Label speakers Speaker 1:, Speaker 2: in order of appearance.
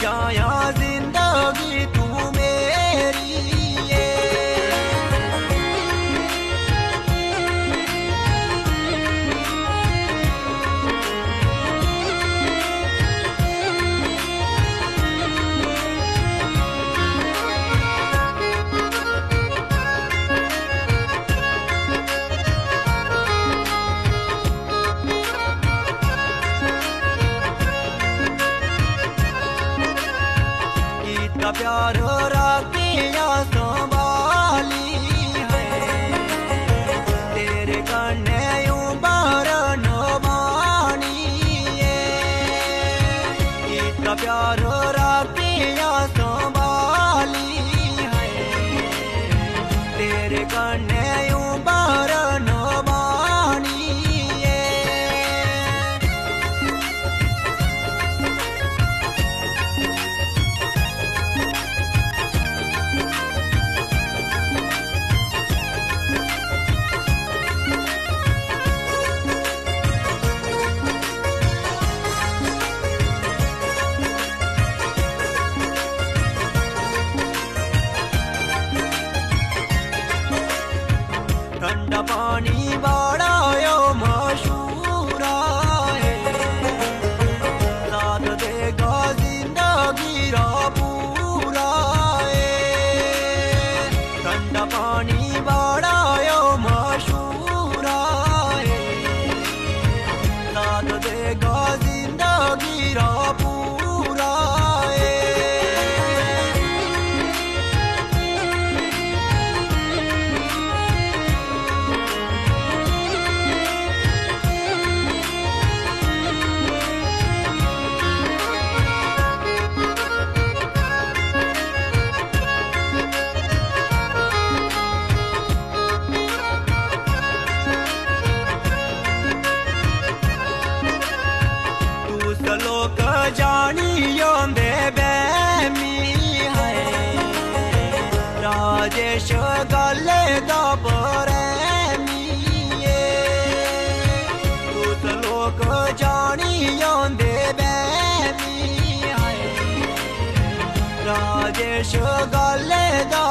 Speaker 1: जाया जिंदगी तू मेरी ये। इतना प्यार राखिया संभाली है तेरे कन्ने यूं बारन बानी है। इतना प्यार राखिया संभाली है तेरे कन्ने यूं बारन बानी है। ठंडा पानी बाड़ायो मशहूरा है साथ देगा जिंदगी रा पूरा है। ठंडा पानी बाड़ायो मशहूरा है साथ देगा जिंदगी रा पूरा है। लोक जानियो दे बैमी है राजेश गले दा प्रेमी तुस लोक जानियो दे बैमी है राजेश गले दा